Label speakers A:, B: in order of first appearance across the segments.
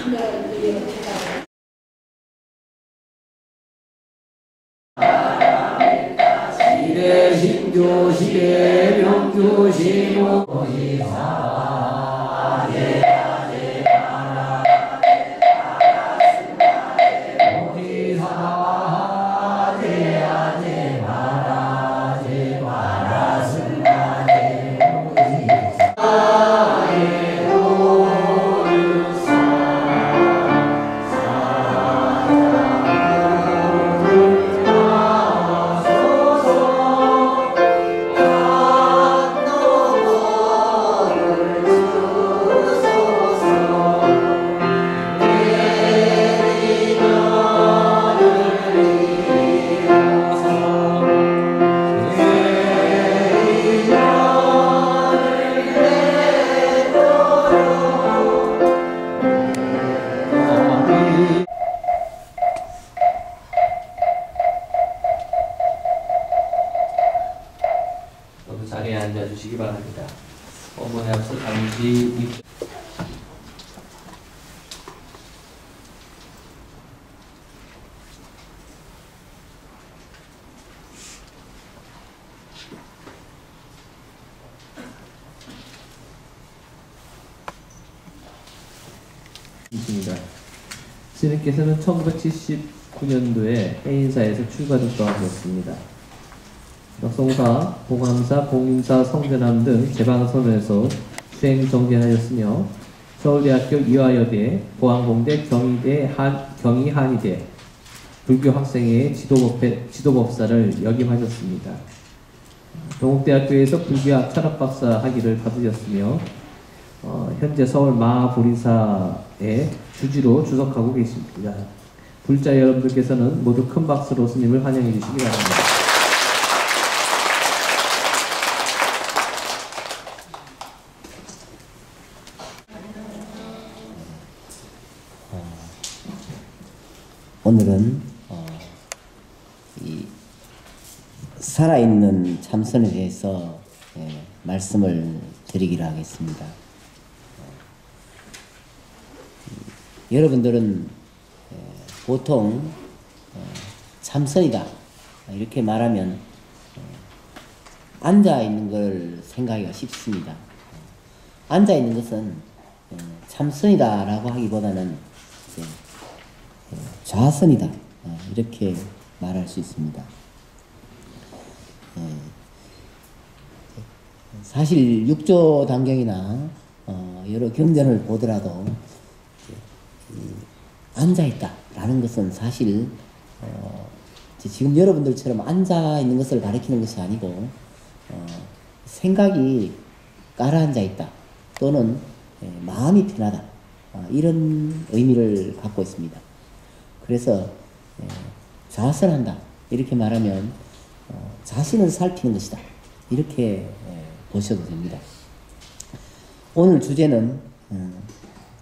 A: 시대 신조 시대 명주 신호
B: 자리에 앉아주시기 바랍니다. 어머니 앞서 잠시 있습니다. 스님께서는 1979년도에 해인사에서 출가득도하셨습니다. 격송사, 보감사, 봉인사, 성전함 등 제방선에서 수행 정진하였으며 서울대학교 이화여대, 보안공대, 경희대, 경희한의대 불교학생회의 지도법사를 역임하셨습니다. 동국대학교에서 불교학 철학박사 학위를 받으셨으며 현재 서울 마하보리사의 주지로 주석하고 계십니다. 불자 여러분들께서는 모두 큰 박수로 스님을 환영해 주시기 바랍니다.
C: 오늘은 이 살아있는 참선에 대해서 말씀을 드리기로 하겠습니다. 여러분들은 보통 참선이다 이렇게 말하면 앉아있는 걸 생각하기가 쉽습니다. 앉아있는 것은 참선이다 라고 하기보다는 좌선이다 이렇게 말할 수 있습니다. 사실 육조 단경이나 여러 경전을 보더라도 앉아있다 라는 것은 사실 지금 여러분들처럼 앉아있는 것을 가리키는 것이 아니고 생각이 가라앉아있다 또는 마음이 편하다 이런 의미를 갖고 있습니다. 그래서 좌선한다 이렇게 말하면 자신을 살피는 것이다 이렇게 보셔도 됩니다. 오늘 주제는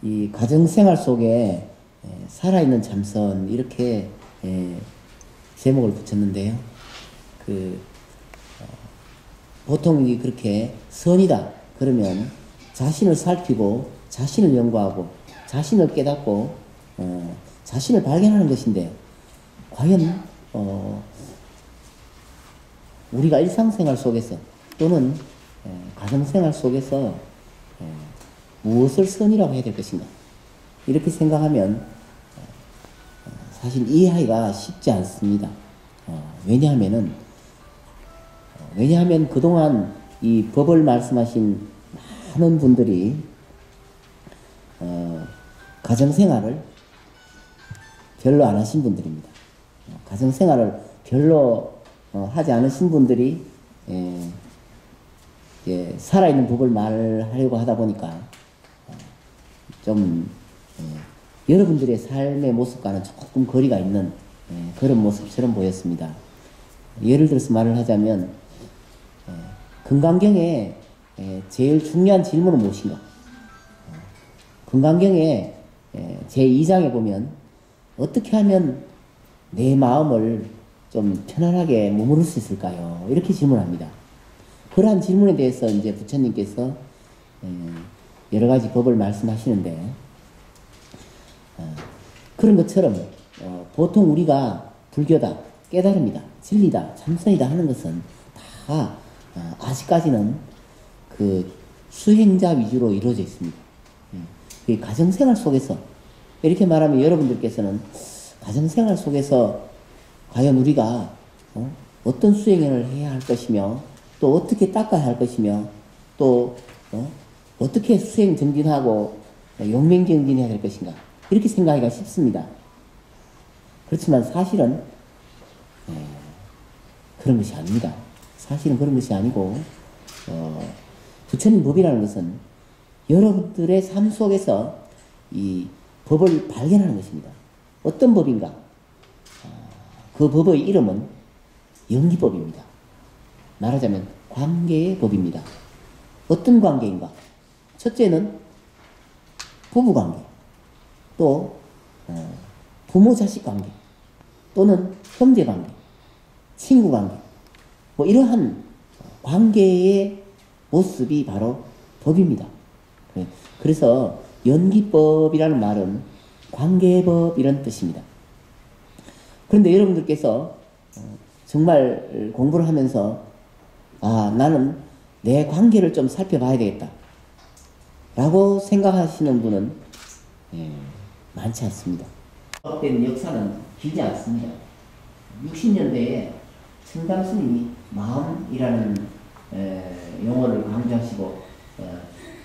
C: 이 가정생활 속에 살아있는 참선 이렇게 제목을 붙였는데요. 보통 그렇게 선이다 그러면 자신을 살피고 자신을 연구하고 자신을 깨닫고 자신을 발견하는 것인데 과연 우리가 일상생활 속에서 또는 가정생활 속에서 무엇을 선이라고 해야 될 것인가 이렇게 생각하면 사실 이해하기가 쉽지 않습니다. 왜냐하면 그동안 이 법을 말씀하신 많은 분들이 가정생활을 별로 안 하신 분들입니다. 가정생활을 별로 하지 않으신 분들이 살아있는 법을 말하려고 하다 보니까 좀 여러분들의 삶의 모습과는 조금 거리가 있는 그런 모습처럼 보였습니다. 예를 들어서 말을 하자면 금강경에 제일 중요한 질문은 무엇인가? 금강경에 제2장에 보면 어떻게 하면 내 마음을 좀 편안하게 머무를 수 있을까요? 이렇게 질문합니다. 그러한 질문에 대해서 이제 부처님께서 여러 가지 법을 말씀하시는데 그런 것처럼 보통 우리가 불교다, 깨달음이다, 진리다, 참선이다 하는 것은 다 아직까지는 그 수행자 위주로 이루어져 있습니다. 그 가정생활 속에서 이렇게 말하면 여러분들께서는 가정생활 속에서 과연 우리가 어떤 수행을 해야 할 것이며 또 어떻게 닦아야 할 것이며 또 어떻게 수행 정진하고 용맹 정진해야 될 것인가 이렇게 생각하기가 쉽습니다. 그렇지만 사실은 그런 것이 아닙니다. 사실은 그런 것이 아니고 부처님 법이라는 것은 여러분들의 삶 속에서 이 법을 발견하는 것입니다. 어떤 법인가? 그 법의 이름은 연기법입니다. 말하자면 관계의 법입니다. 어떤 관계인가? 첫째는 부부관계, 또 부모-자식 관계, 또는 형제관계, 친구관계, 뭐 이러한 관계의 모습이 바로 법입니다. 그래서 연기법이라는 말은 관계법 이런 뜻입니다. 그런데 여러분들께서 정말 공부를 하면서 나는 내 관계를 좀 살펴봐야 되겠다 라고 생각하시는 분은 많지 않습니다. 된 역사는 길지 않습니다. 60년대에 청담 스님이 마음이라는 용어를 강조하시고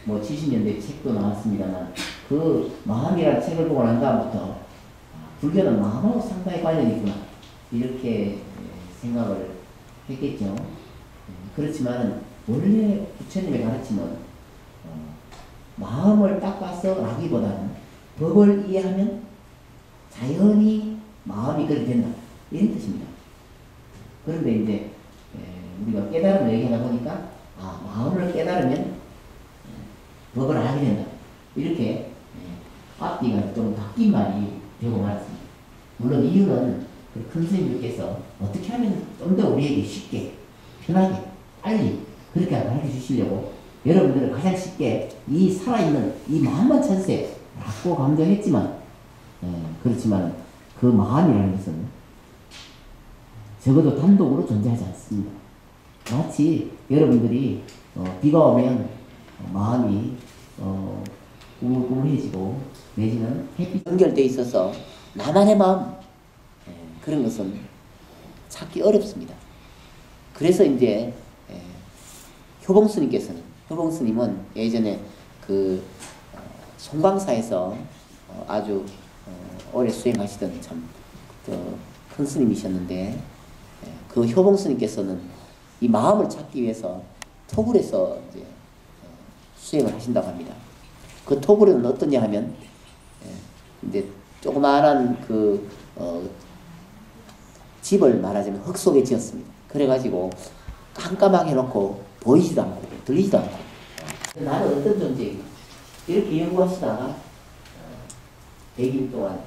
C: 뭐 70년대 책도 나왔습니다만 그 마음이라는 책을 보고 난 다음부터 불교는 마음하고 상당히 관련이 있구나 이렇게 생각을 했겠죠. 그렇지만 원래 부처님의 가르침은 마음을 닦아서 라기보다는 법을 이해하면 자연히 마음이 그렇게 된다 이런 뜻입니다. 그런데 이제 우리가 깨달음을 얘기하다 보니까 마음을 깨달으면 법을 알게 된다 이렇게 앞뒤가 좀 바뀐 말이 되고 말았습니다. 물론 이유는 그 큰 스님들께서 어떻게 하면 좀 더 우리에게 쉽게 편하게 빨리 그렇게 가르쳐 주시려고 여러분들은 가장 쉽게 이 살아있는 이 마음만 찾으세요 라고 강조했지만 그렇지만 그 마음이라는 것은 적어도 단독으로 존재하지 않습니다. 마치 여러분들이 비가 오면 마음이 우울해지고 내지는 햇빛 연결되어 있어서 나만의 마음 그런 것은 찾기 어렵습니다. 그래서 이제 효봉스님은 예전에 그 송광사에서 아주 오래 수행하시던 참 큰 스님이셨는데 그 효봉스님께서는 이 마음을 찾기 위해서 토굴에서 이제 수행을 하신다고 합니다. 그 토굴은 어떠냐 하면 이제 조그마한 그 집을 말하자면 흙 속에 지었습니다. 그래가지고 깜깜하게 해놓고 보이지도 않고 들리지도 않고 나는 어떤 존재인가 이렇게 연구하시다가 100일 동안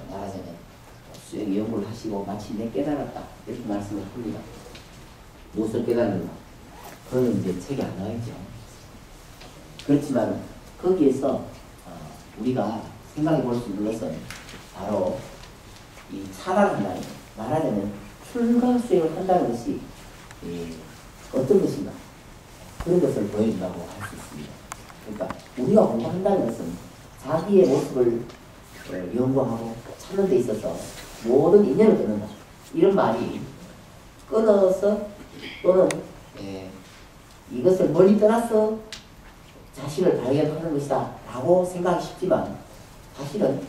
C: 말하자면 수행 연구를 하시고 마침내 깨달았다 이렇게 말씀을 합니다. 무엇을 깨달는가? 그거는 이제 책에 안 나와있죠. 그렇지만 거기에서 우리가 생각해 볼 수 있는 것은 바로 이 차단한다는 말하자면 출가 수행을 한다는 것이 어떤 것인가 그런 것을 보여준다고 할 수 있습니다. 그러니까 우리가 공부한다는 것은 자기의 모습을 연구하고 찾는 데 있어서 모든 인연을 끊는다 이런 말이 끊어서 또는 이것을 멀리 떠나서 자신을 발견하는 것이다 라고 생각하기 쉽지만 사실은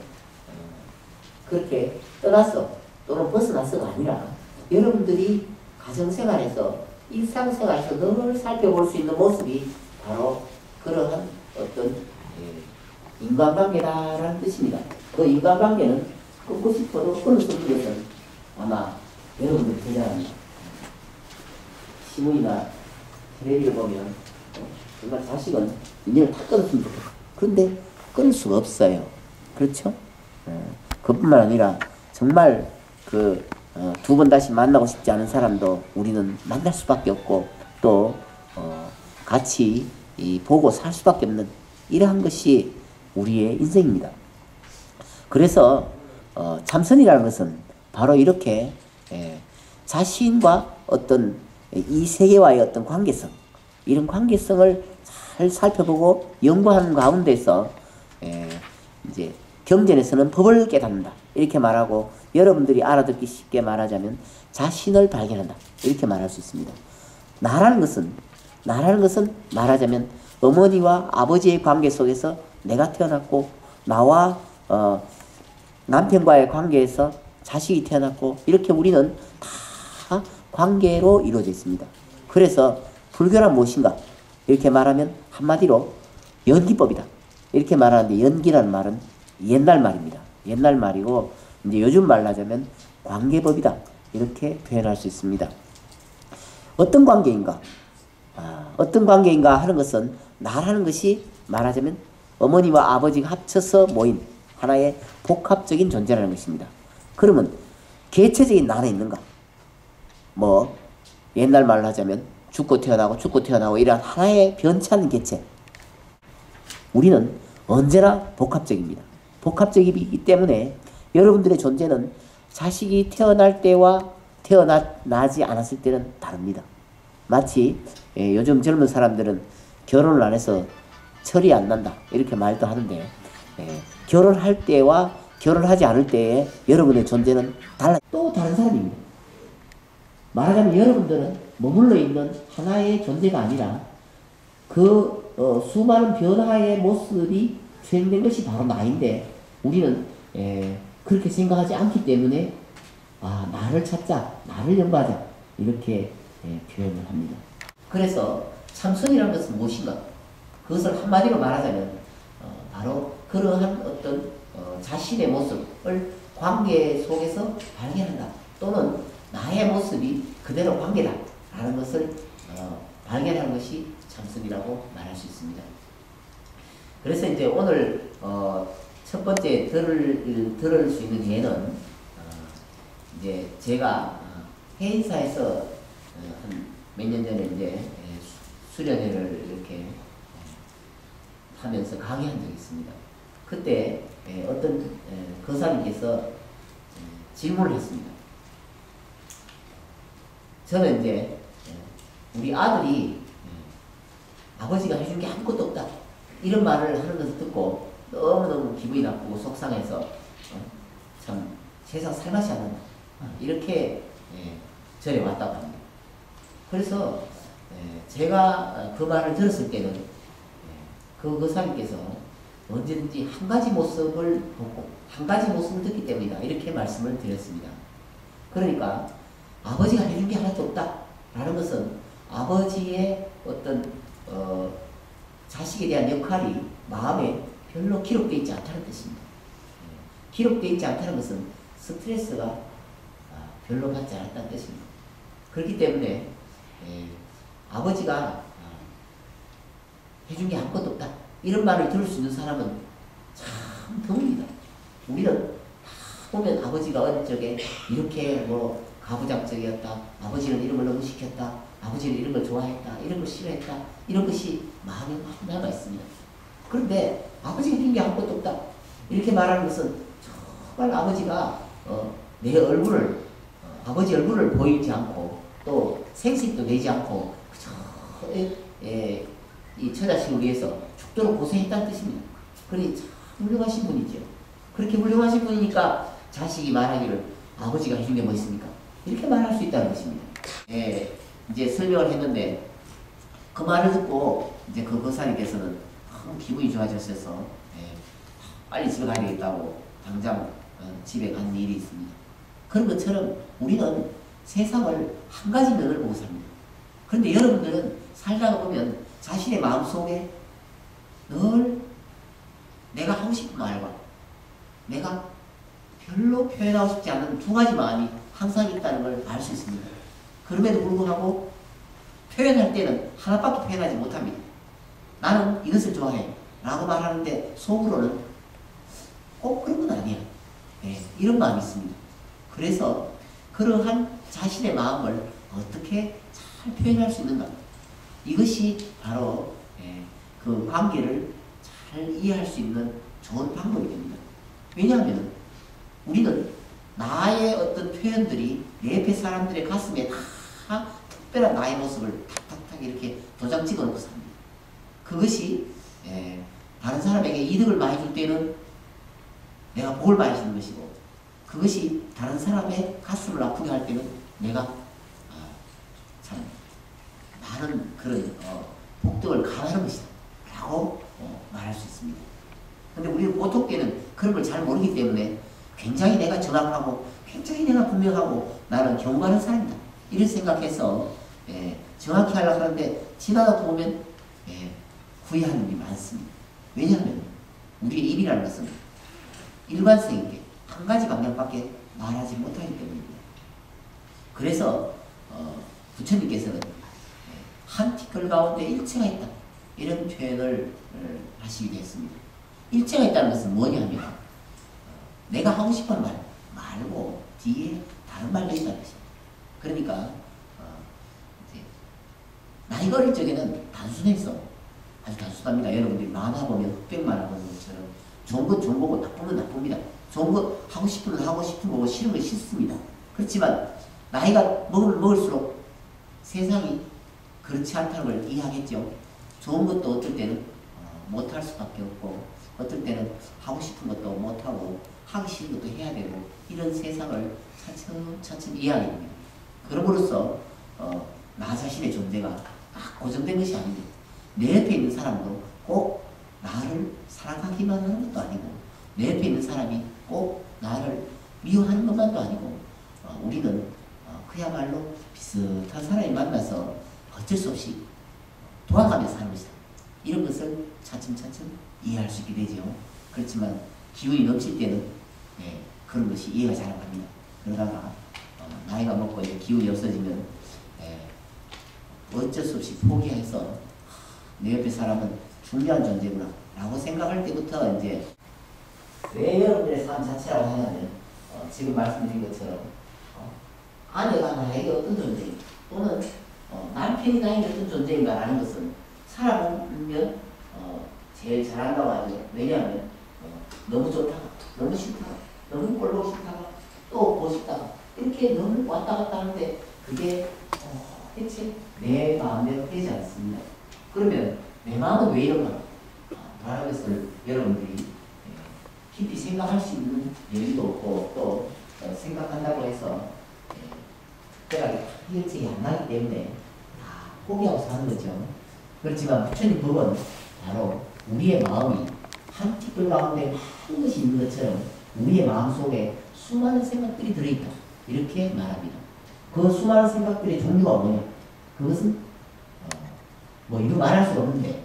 C: 그렇게 떠나서 또는 벗어나서가 아니라 여러분들이 가정생활에서 일상생활에서 늘 살펴볼 수 있는 모습이 바로 그러한 어떤 인간관계다라는 뜻입니다. 그 인간관계는 끊고 싶어도 끊을 수 없는 것은 아마 여러분들이 대단합니다. 신문이나 텔레비를 보면 정말 자식은 인연을 다 끊었으면 좋겠다. 그런데 끊을 수가 없어요. 그렇죠? 그뿐만 아니라 정말 그 두 번 다시 만나고 싶지 않은 사람도 우리는 만날 수밖에 없고 또 같이 보고 살 수밖에 없는 이러한 것이 우리의 인생입니다. 그래서 참선이라는 것은 바로 이렇게 자신과 어떤 이 세계와의 어떤 관계성, 이런 관계성을 잘 살펴보고 연구하는 가운데서 이제 경전에서는 법을 깨닫는다 이렇게 말하고, 여러분들이 알아듣기 쉽게 말하자면 자신을 발견한다 이렇게 말할 수 있습니다. 나라는 것은 말하자면 어머니와 아버지의 관계 속에서 내가 태어났고, 나와 남편과의 관계에서 자식이 태어났고, 이렇게 우리는 다 관계로 이루어져 있습니다. 그래서 불교란 무엇인가 이렇게 말하면 한마디로 연기법이다 이렇게 말하는데, 연기라는 말은 옛날 말입니다. 옛날 말이고, 이제 요즘 말로 하자면 관계법이다 이렇게 표현할 수 있습니다. 어떤 관계인가? 어떤 관계인가 하는 것은 나라는 것이 말하자면 어머니와 아버지가 합쳐서 모인 하나의 복합적인 존재라는 것입니다. 그러면 개체적인 나는 있는가? 뭐 옛날 말로 하자면 죽고 태어나고 이런 하나의 변치 않는 개체. 우리는 언제나 복합적입니다. 복합적이기 때문에 여러분들의 존재는 자식이 태어날 때와 태어나지 않았을 때는 다릅니다. 마치 요즘 젊은 사람들은 결혼을 안 해서 철이 안 난다 이렇게 말도 하는데, 결혼할 때와 결혼하지 않을 때의 여러분의 존재는 또 다른 사람입니다. 말하자면 여러분들은 머물러 있는 하나의 존재가 아니라 그 수많은 변화의 모습이 수행된 것이 바로 나인데, 우리는 그렇게 생각하지 않기 때문에 나를 찾자, 나를 연구하자 이렇게 표현을 합니다. 그래서 참선이라는 것은 무엇인가? 그것을 한마디로 말하자면 바로 그러한 어떤 자신의 모습을 관계 속에서 발견한다, 또는 나의 모습이 그대로 관계다 라는 것을 발견하는 것이 참선이라고 말할 수 있습니다. 그래서 이제 오늘 첫 번째 들을 수 있는 예는 이제 제가 해인사에서 한 몇 년 전에 이제 수련회를 이렇게 하면서 강의한 적이 있습니다. 그때 어떤 거사님께서 질문을 했습니다. 저는 이제 우리 아들이 아버지가 해준 게 아무것도 없다 이런 말을 하는 것을 듣고 너무너무 기분이 나쁘고 속상해서 참 세상 살맛이 안 난다 이렇게 절에 왔다고 합니다. 그래서 제가 그 말을 들었을 때는 그 거사님께서 언제든지 한 가지 모습을 보고 한 가지 모습을 듣기 때문이다 이렇게 말씀을 드렸습니다. 그러니까 아버지가 해준 게 하나도 없다 라는 것은 아버지의 어떤 자식에 대한 역할이 마음에 별로 기록되어 있지 않다는 뜻입니다. 기록되어 있지 않다는 것은 스트레스가 별로 받지 않았다는 뜻입니다. 그렇기 때문에 아버지가 해준 게 아무것도 없다 이런 말을 들을 수 있는 사람은 참 드뭅니다. 우리는 다 보면 아버지가 어릴 적에 이렇게 뭐 가부장적이었다, 아버지는 이런 걸 너무 시켰다, 아버지는 이런 걸 좋아했다, 이런 걸 싫어했다, 이런 것이 마음에 많이 남아 있습니다. 그런데 아버지가 해준 게 아무것도 없다 이렇게 말하는 것은 정말 아버지가 내 얼굴을 아버지 얼굴을 보이지 않고 또 생색도 내지 않고 이 처자식을 위해서 죽도록 고생했다는 뜻입니다. 그러니 참 훌륭하신 분이죠. 그렇게 훌륭하신 분이니까 자식이 말하기를 아버지가 해준 게 뭐 있습니까? 이렇게 말할 수 있다는 것입니다. 이제 설명을 했는데 그 말을 듣고 이제 그 거사님께서는 너무 기분이 좋아졌어서 빨리 집에 가야 되겠다고 당장 집에 간 일이 있습니다. 그런 것처럼 우리는 세상을 한 가지 면을 보고 삽니다. 그런데 여러분들은 살다가 보면 자신의 마음속에 늘 내가 하고 싶은 말과 내가 별로 표현하고 싶지 않은 두 가지 마음이 항상 있다는 걸 알 수 있습니다. 그럼에도 불구하고 표현할 때는 하나밖에 표현하지 못합니다. 나는 이것을 좋아해 라고 말하는데 속으로는 꼭 그런 건 아니야. 이런 마음이 있습니다. 그래서 그러한 자신의 마음을 어떻게 잘 표현할 수 있는가, 이것이 바로 그 관계를 잘 이해할 수 있는 좋은 방법이 됩니다. 왜냐하면 우리는 나의 어떤 표현들이 내 옆에 사람들의 가슴에 다 특별한 나의 모습을 탁탁탁 이렇게 도장 찍어놓고 삽니다. 그것이 다른 사람에게 이득을 많이 줄 때는 내가 복을 많이 주는 것이고, 그것이 다른 사람의 가슴을 아프게 할 때는 내가 참 많은 그런 복덕을 감하는 것이다 라고 말할 수 있습니다. 근데 우리는 보통 때는 그런 걸 잘 모르기 때문에 굉장히 내가 정확하고 굉장히 내가 분명하고 나는 경고하는 사람이다 이런 생각해서 정확히 하려고 하는데 지나다 보면 후회하는 일이 많습니다. 왜냐하면 우리의 입이라는 것은 일관성 있게 한 가지 방향밖에 말하지 못하기 때문입니다. 그래서 부처님께서는 한 티끌 가운데 일체가 있다 이런 표현을 하시기도 했습니다. 일체가 있다는 것은 뭐냐면 내가 하고 싶은 말 말고 뒤에 다른 말도 있다는 것입니다. 그러니까 나이가 어릴 적에는 단순해서 아주 단순합니다. 여러분들이 만화 보면 흑백 만화 보는 것처럼 좋은 건 좋은 거고 나쁜 건 나쁩니다. 좋은 거 하고 싶은 건 하고 싶은 거고 싫은 건 싫습니다. 그렇지만 나이가 먹을수록 세상이 그렇지 않다는 걸 이해하겠죠. 좋은 것도 어떨 때는 못할 수밖에 없고 어떨 때는 하고 싶은 것도 못하고 하기 싫은 것도 해야 되고 이런 세상을 차츰차츰 이해하게 됩니다. 그럼으로써 나 자신의 존재가 딱 고정된 것이 아닙니다. 내 옆에 있는 사람도 꼭 나를 사랑하기만 하는 것도 아니고 내 옆에 있는 사람이 꼭 나를 미워하는 것만도 아니고 우리는 그야말로 비슷한 사람이 만나서 어쩔 수 없이 도와가며 사는 것이다. 이런 것을 차츰차츰 이해할 수 있게 되죠. 그렇지만 기운이 넘칠 때는 그런 것이 이해가 잘 안 갑니다. 그러다가 나이가 먹고 이제 기운이 없어지면 어쩔 수 없이 포기해서 내 옆에 사람은 중요한 존재구나 라고 생각할 때부터 이제 왜 여러분들의 삶 자체라고 하냐면 지금 말씀드린 것처럼 아내가 나에게 어떤 존재인가 또는 남편이 나에게 어떤 존재인가 라는 것은 살아보면 제일 잘한다고 하죠. 왜냐하면 너무 좋다가 너무 싫다가 너무 꼴보기 싫다가 또 보고 싶다가 이렇게 너무 왔다 갔다 하는데 그게 대체 내 마음대로 되지 않습니다. 그러면 내 마음은 왜 이런가? 라는 것을 여러분들이 깊이 생각할 수 있는 여유도 없고 또 생각한다고 해서 특별하게 일찍이 안 나기 때문에 다 포기하고 사는 거죠. 그렇지만 부처님 법은 바로 우리의 마음이 한 티끌 가운데 한 것이 있는 것처럼 우리의 마음속에 수많은 생각들이 들어있다 이렇게 말합니다. 그 수많은 생각들의 종류가 뭐냐? 그것은 뭐 이거 말할 수 없는데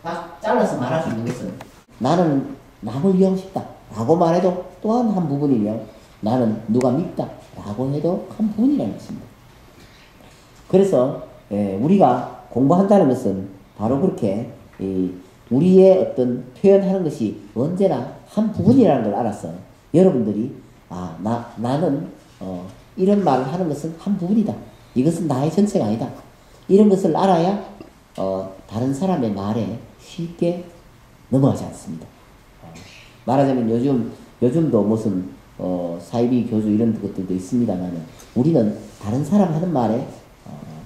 C: 딱 잘라서 말할 수 있는 것은 나는 남을 위하고 싶다 라고 말해도 또한 한 부분이며 나는 누가 밉다 라고 해도 한 부분이라는 것입니다. 그래서 우리가 공부한다는 것은 바로 그렇게 우리의 어떤 표현하는 것이 언제나 한 부분이라는 걸 알아서 여러분들이 나는 이런 말을 하는 것은 한 부분이다. 이것은 나의 전체가 아니다. 이런 것을 알아야 다른 사람의 말에 쉽게 넘어가지 않습니다. 말하자면 요즘도 무슨 사이비 교주 이런 것들도 있습니다만 우리는 다른 사람 하는 말에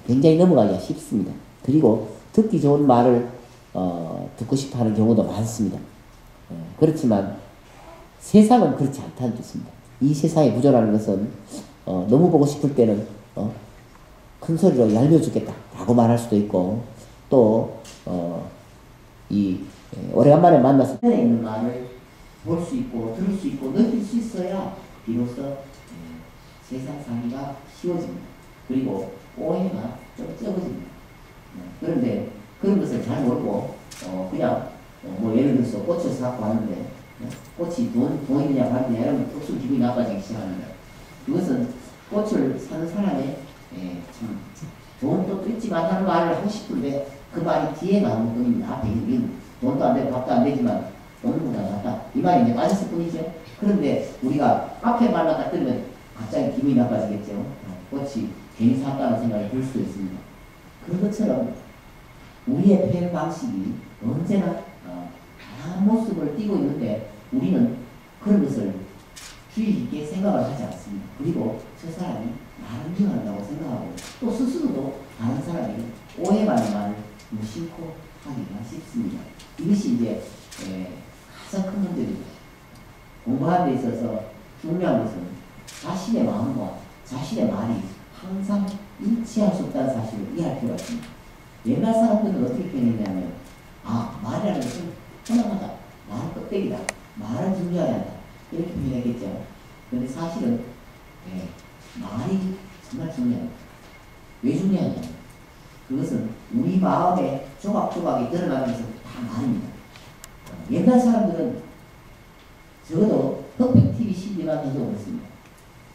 C: 굉장히 넘어가기가 쉽습니다. 그리고 듣기 좋은 말을 듣고 싶어 하는 경우도 많습니다. 그렇지만 세상은 그렇지 않다는 뜻입니다. 이 세상의 구조라는 것은 너무 보고 싶을 때는 큰 소리로 얄미워 죽겠다 라고 말할 수도 있고 또 오래간만에 만나서 편에 있는 말을 볼 수 있고 들을 수 있고 느낄 수 있어야 비로소 세상 살기가 쉬워집니다. 그리고 오해가 좀 적어집니다. 그런데 그런 것을 잘 모르고 그냥 뭐 예를 들어서 꽃을 사갖고 왔는데 꽃이 돈이냐 받느냐 이러면 억수로 기분이 나빠지기 시작합니다. 그것은 꽃을 사는 사람의 참 좋은 뜻도 있지만 하는 말을 하고 싶은데 그 말이 뒤에 나오는 뿐입니다. 앞에 있는 돈도 안 되고 밥도 안 되지만 돈은 보다 낫다. 이 말이 이제 빠졌을 뿐이죠. 그런데 우리가 앞에 말만 딱 들으면 갑자기 기분이 나빠지겠죠. 꽃이 괜히 샀다는 생각이 들 수도 있습니다. 그런 것처럼 우리의 표현 방식이 언제나 다양한 모습을 띠고 있는데 우리는 그런 것을 주의 깊게 생각을 하지 않습니다. 그리고 저 사람이 나를 미워한다고 생각하고 또 스스로도 다른 사람에게 오해받는 말을 무심코 하기가 쉽습니다. 이것이 이제 가장 큰 문제입니다. 공부하는 데 있어서 중요한 것은 자신의 마음과 자신의 말이 항상 일치할 수 없다는 사실을 이해할 필요가 있습니다. 옛날 사람들은 어떻게 표현했냐면 말이라는 것은 편안하다, 말은 껍데기다, 말은 중요하지 않다 이렇게 표현했겠죠. 그런데 사실은 말이 정말 중요합니다. 왜 중요하냐? 그것은 우리 마음에 조각조각이 드러나면서 다 말입니다. 옛날 사람들은 적어도 perfect TV CD만 해도 그렇습니다.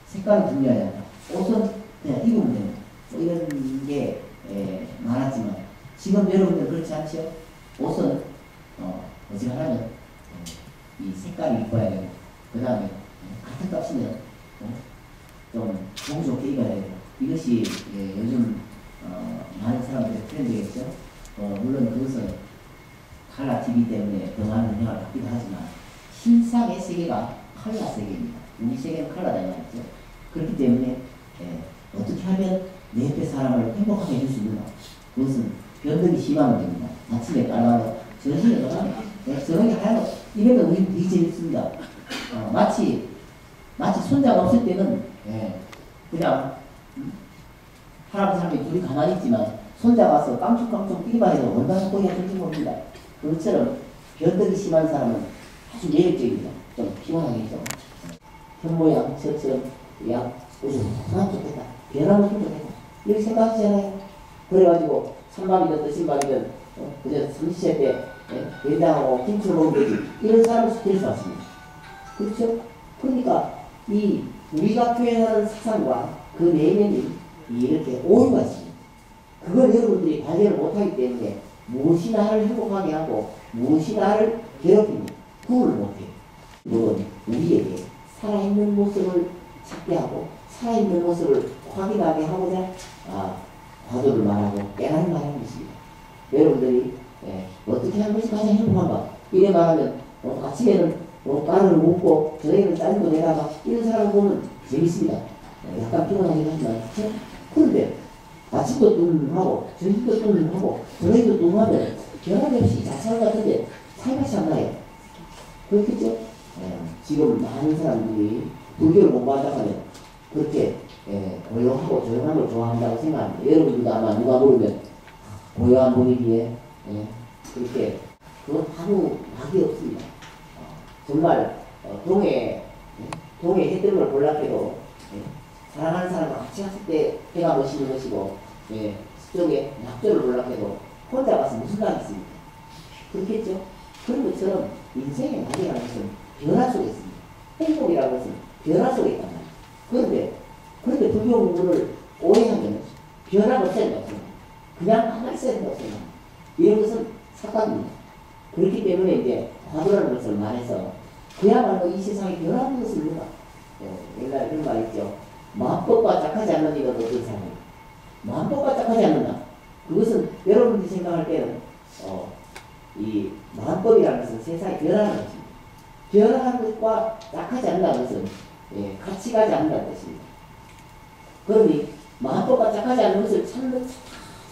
C: 색깔이 중요하지 않다. 옷은 그냥 입으면 됩니다. 뭐 이런 게 많았지만 지금 여러분들 그렇지 않죠? 옷은 어지간하면 이 색깔이 이뻐야 되고 그 다음에 같은 값이면 좀 보기 좋게 입어야 되고 이것이 요즘 많은 사람들의 트렌드겠죠. 물론 그것은 칼라 TV 때문에 더 많은 영향을 받기도 하지만 신상의 세계가 칼라 세계입니다. 우리 세계는 칼라다 말이죠. 그렇기 때문에 어떻게 하면 내 옆에 사람을 행복하게 해줄 수 있는가? 그것은 변덕이 심하면 됩니다. 아침에 깔아요. 저녁에 노라면 저녁에 하얀 거 이러면 우리는 되게 재밌습니다. 마치 손자가 없을 때는 그냥 할아버지 할머니 둘이 가만히 있지만 손자가 와서 깡총깡총 뛰기만 해도 얼마나 꼬리가 좋은지 모릅니다. 그것처럼 변덕이 심한 사람은 아주 매력적입니다. 좀 피곤하겠죠. 현모양 저처럼 양 요즘 아 좋겠다. 변하면 좀 좋겠다. 이렇게 생각하시잖아요. 그래가지고 찬밥이든 뜨신 밥이든 그저 삼시세 때 된장하고 김치를 먹으면 되지. 이런 사람을 될 수 없습니다. 그렇죠? 그러니까 이 우리가 표현하는 사상과 그 내면이 이렇게 오류가 있습니다. 그걸 여러분들이 발견을 못하기 때문에 무엇이 나를 행복하게 하고 무엇이 나를 괴롭힙니다. 구분을 못해요. 물론 우리에게 살아있는 모습을 찾게 하고 살아있는 모습을 확인하게 하고자 과도를 말하고 깨달음을 말하는 것입니다. 여러분들이 어떻게 하는 것이 가장 행복한가? 이래 말하면 아침에는 까르를 먹고 저녁에는 짜증도 내다가 이런 사람을 보면 재밌습니다. 약간 피곤하긴 하지만 그런데 아침도 뚱하고 저녁도 뚱하고 저녁도 뚱하면 변함없이 자살 같은데 살맛이 안 나요. 그렇겠죠? 지금 많은 사람들이 불교를 공부하다 하면 그렇게 고요하고 조용한 걸 좋아한다고 생각합니다. 여러분들도 아마 누가 모르면 고요한 분위기에 그렇게 그건 아무 낙이 없습니다. 정말 동해 해 뜨는 걸 볼락해도 사랑하는 사람과 같이 갔을 때 해가 멋있는 것이고 서쪽에 낙조를 볼락해도 혼자 가서 무슨 낙이 있습니까? 그렇겠죠? 그런 것처럼 인생의 낙이라는 것은 변화 속에 있습니다. 행복이라는 것은 변화 속에 있단 말이에요. 그런데 불교 공부를 오해하면 변화가 없애는 거 없습니다. 그냥 가만히 있어야 된다고 생각합니다. 이런 것은 착각입니다. 그렇기 때문에 이제 화두라는 것을 말해서 그야말로 이 세상에 변화하는 것을 누가 옛날에 그런 말 있죠. 마음법과 짝하지 않는 이가 어떤 사람이에요. 마음법과 짝하지 않는다. 그것은 여러분들이 생각할 때는 이 마음법이라는 것은 세상에 변화하는 것입니다. 변화하는 것과 짝하지 않는다는 것은 같이 가지 않는다는 것입니다. 그러니 마음법과 짝하지 않는 것을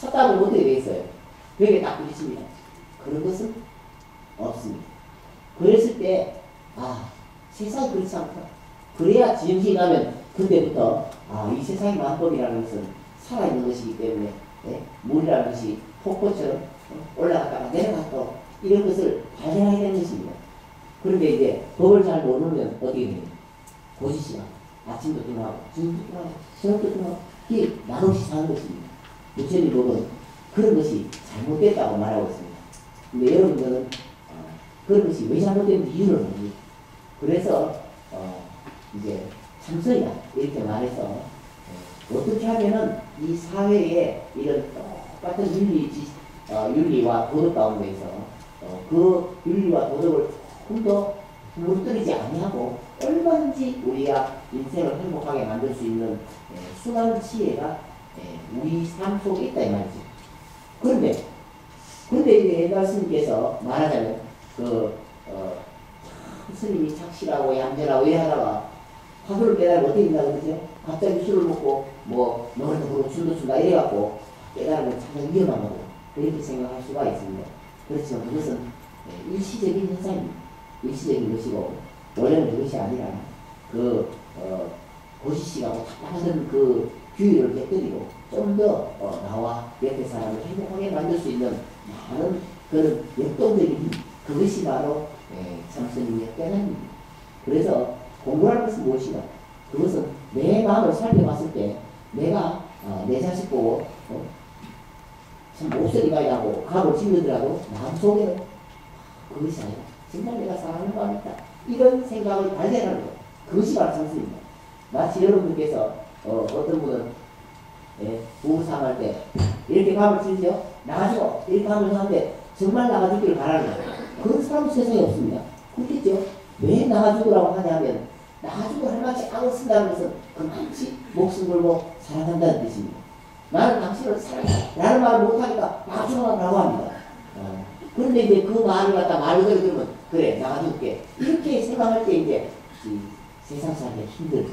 C: 찾다보면 어떻게 되겠어요? 벽에 딱 부딪힙니다. 그런 것은 없습니다. 그랬을 때 세상이 그렇지 않다. 그래야 지음신이 나면 그때부터 이 세상의 마음법이라는 것은 살아있는 것이기 때문에 물이라는 것이 폭포처럼 올라갔다가 내려갔다 이런 것을 발견하게 되는 것입니다. 그런데 이제 법을 잘 모르면 어떻게 돼요? 고지시간 아침도 뚱하고 저녁도 뚱하고 저녁도 뚱하고 이게 말없이 사는 것입니다. 부처님 법은 그런 것이 잘못됐다고 말하고 있습니다. 근데 여러분들은 그런 것이 왜 잘못됐는지 이유를 모릅니다. 그래서 이제 참선이다 이렇게 말해서 어떻게 하면은 이 사회에 이런 똑같은 윤리와 도덕 가운데서 그 윤리와 도덕을 조금 더 무너뜨리지 아니하고 얼마든지 우리가 인생을 행복하게 만들 수 있는 수많은 지혜가 우리 삶 속에 있다 이 말이죠. 그런데 이제 옛날 스님께서 말하자면 스님이 착실하고 얌전하고 이러다가 화두를 깨달으면 어떻게 된다고 그러죠? 갑자기 술을 먹고 뭐 노래도 부르고 춤도 춘다 이래갖고 깨달으면 참 위험한 거고 이렇게 생각할 수가 있습니다. 그렇지만 그것은 일시적인 현상입니다. 일시적인 것이고 원래는 그것이 아니라 고시식하고 답답한 그 규율을 깨뜨리고 좀 더 나와 옆에 사람을 행복하게 만들 수 있는 많은 그런 역동적인 그것이 바로 참스님의 깨달음입니다. 그래서 공부라는 것은 무엇이냐? 그것은 내 마음을 살펴봤을 때 내가 내 자식 보고 참 목소리가 나고 감을 찔르더라도 마음속에는 그것이 아니라 정말 내가 사랑하는 마음이 있다. 이런 생각을 발견하는 것. 그것이 바로 참스입니다. 마치 여러분들께서 어떤 분은 부부 상할 때 이렇게 감을 찔죠? 나가지고 이렇게 감을 하는데 정말 나가주기를 바라는 거예요. 그런 사람은 세상에 없습니다. 그렇겠죠? 왜 나가주라고 하냐면 나가주고 할 만치 악을 쓴다는 것은 그만치 목숨 걸고 사랑한다는 뜻입니다. 나는 당신을 사랑해. 라는 말을 못하니까 나가주라고 합니다. 그런데 이제 그 말을 갖다 말로 들으면 그래 나가줄게. 이렇게 생각할 때 이제 세상 살기 힘들죠.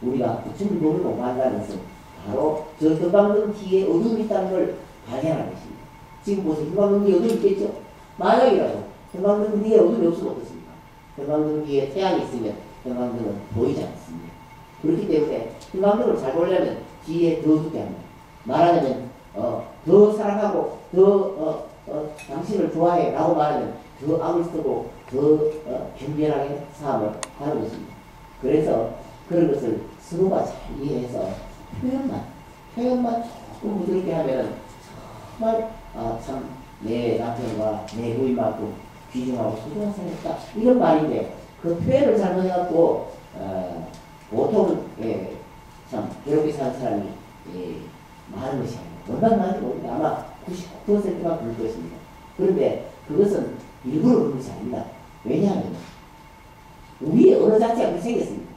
C: 우리가 부처님 법을 공부한다는 것은 바로 저 금방등 뒤에 어둠이 있다는 걸 발견하는 것입니다. 지금 보세요. 금방등 뒤에 어둠이 있겠죠? 만약이라도 금방등 뒤에 어둠이 없으면 어떻습니까? 금방등 뒤에 태양이 있으면 금방등은 보이지 않습니다. 그렇기 때문에 금방등을 잘 보려면 뒤에 더 두게 합니다. 말하자면 더 사랑하고 더 당신을 좋아해 라고 말하면 더 악을 쓰고 더 경멸하게 사업을 하는 것입니다. 그래서 그런 것을 서로가 잘 이해해서 표현만 조금 부드럽게 하면 정말 참 내 남편과 내 부인만큼 귀중하고 소중한 사람이다. 이런 말인데 그 표현을 잘못해갖고 보통은 참 괴롭게 사는 사람이 많은 것이 아닙니다. 얼마나 많은지 모르는데 아마 99%가 그럴 것입니다. 그런데 그것은 일부러 그런 것이 아닙니다. 왜냐하면 우리의 언어 자체가 그렇게 생겼습니다.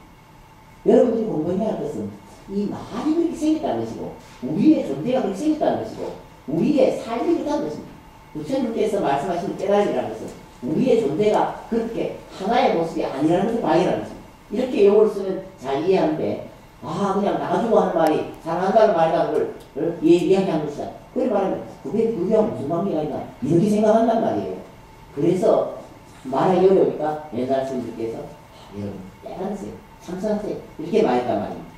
C: 여러분들이 공부해야 할 것은 이 말이 그렇게 생겼다는 것이고 우리의 존재가 그렇게 생겼다는 것이고 우리의 삶이 그렇다는 것입니다. 부처님께서 말씀하시는 깨달음이라는 것은 우리의 존재가 그렇게 하나의 모습이 아니라는 것을 발견하는 것입니다. 이렇게 용어를 쓰면 잘 이해하는데 그냥 나가주고 하는 말이 사랑한다는 말이라는 걸 이야기하는 것이다. 그래 말하면 그게 무슨 관계가 있나 이렇게 생각한단 말이에요. 그래서 말하기 어려우니까 옛날 스님들께서 여러분 깨달으세요. 참선하세요. 이렇게 말했단 말입니다.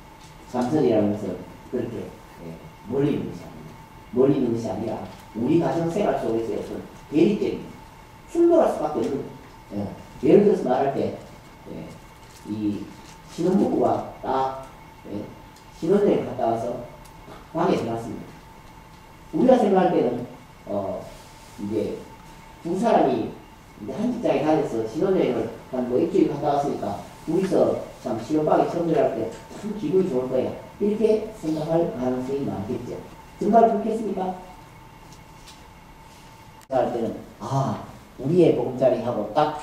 C: 참선이라는 것은 그렇게 멀리 있는 것이 아닙니다. 멀리 있는 것이 아니라 우리 가정생활 속에서의 어떤 대립적인 충돌할 수밖에 없는 거예요. 예를 들어서 말할 때 이 신혼부부가 딱 신혼여행 갔다 와서 방에 들어갔습니다. 우리가 생각할 때는 이제 두 사람이 이제 한 직장에 다녀서 신혼여행을 한 뭐 일주일 갔다 왔으니까 우리서 참 신혼방에 처음 들어갈 때 참 기분이 좋을 거야. 이렇게 생각할 가능성이 많겠죠. 정말 그렇겠습니까? 할 때는 우리의 보금자리하고 딱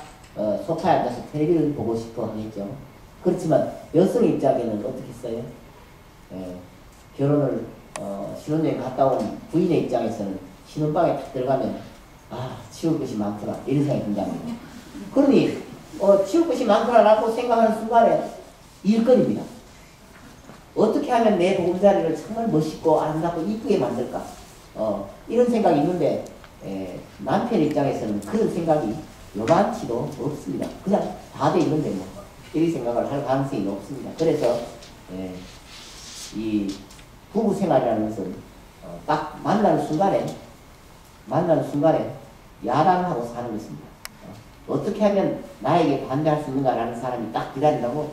C: 소파에 앉아서 텔레비를 보고 싶어 하겠죠. 그렇지만 여성 입장에는 어떻게 써요? 결혼을 신혼여행 갔다 온 부인의 입장에서는 신혼방에 딱 들어가면 치울 것이 많구나 이런 생각이 든답니다. 그러니 치울 것이 많구나라고 생각하는 순간에 일거리입니다. 어떻게 하면 내 보금자리를 정말 멋있고 아름답고 이쁘게 만들까? 이런 생각이 있는데 남편 입장에서는 그런 생각이 요만치도 없습니다. 그냥 다 돼 있는데 뭐 이런 생각을 할 가능성이 높습니다. 그래서 이 부부 생활이라는 것은 딱 만나는 순간에 야단하고 사는 것입니다. 어떻게 하면 나에게 반대할 수 있는가라는 사람이 딱 기다린다고